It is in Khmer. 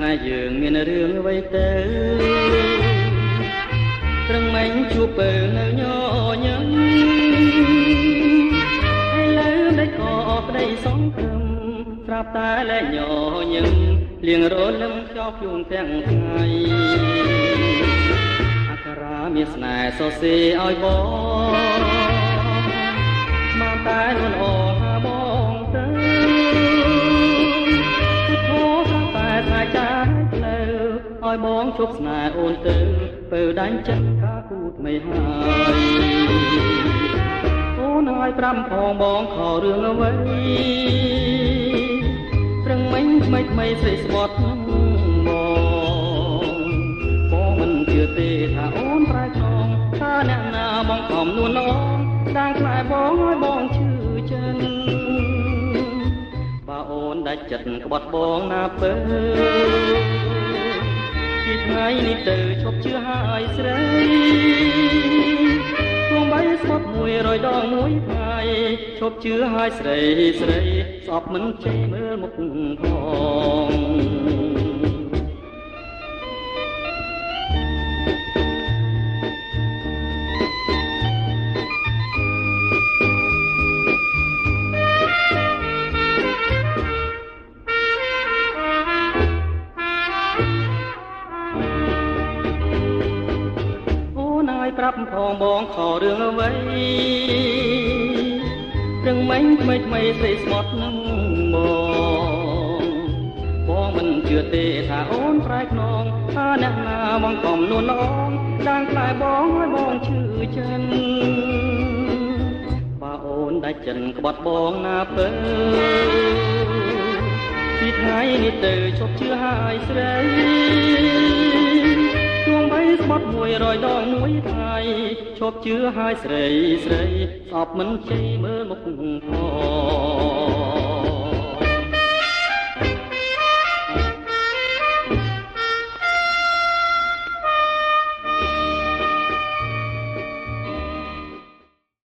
ថ្ងៃយើងមានរឿងអ្វីទៅត្រឹងមិញជួបពេលនៅញញឹមហើយលើដេកក៏ប្តីសងព្រមស្រាប់តែលែងញញឹមលៀងរលឹមខ្យល់ខ្លួនទាំងថ្ងៃអក្សរាមានស្នេហ៍សរសេរឲ្យបងមកតែនួនអងហាបងទៅតែថ្ងៃចាស់ផ្លូវឲ្យបងជប់ស្នេហ៍អូនទៅពេលដាច់ចិត្តការគូតមិនហើយអូនឲ្យប្រាំផងបងខរឿងអ្វីត្រឹងមិញថ្មីស្រីស្បត់បងមិនជឿទេថាអូនប្រែខ្នងថាអ្នកណាបងខំនួនអងដាងខ្លែបងឲ្យបងឈឺចិនបើអូនដាច់ចិត្តក្បត់បងណាពើពីថ្ងៃនេះទៅឈប់ជឿហើយស្រីទោះបីស្បត់100ដងមួយថ្ងៃឈប់ជឿហើយស្រីស្អប់មិនចេះមើលមុខផងប្រាប់ផងបងខរឿងអ្វីព្រឹងមិញថ្មីស្រីស្មត់នឹងបងមិនជឿទេថាអូនប្រែខ្នងថាអ្នកណាបងកំនួនអងដាងខ្លែបងឲ្យបងឈឺចិនបើអូនដាច់ចិនក្បត់បងណាពើពីថ្ងៃនេះទៅឈប់ជឿហើយស្រីទោះបីស្បត់100ដងមួយថ្ងៃឈប់ជឿហើយស្រីស្អប់មិនចេះមើលមុខផង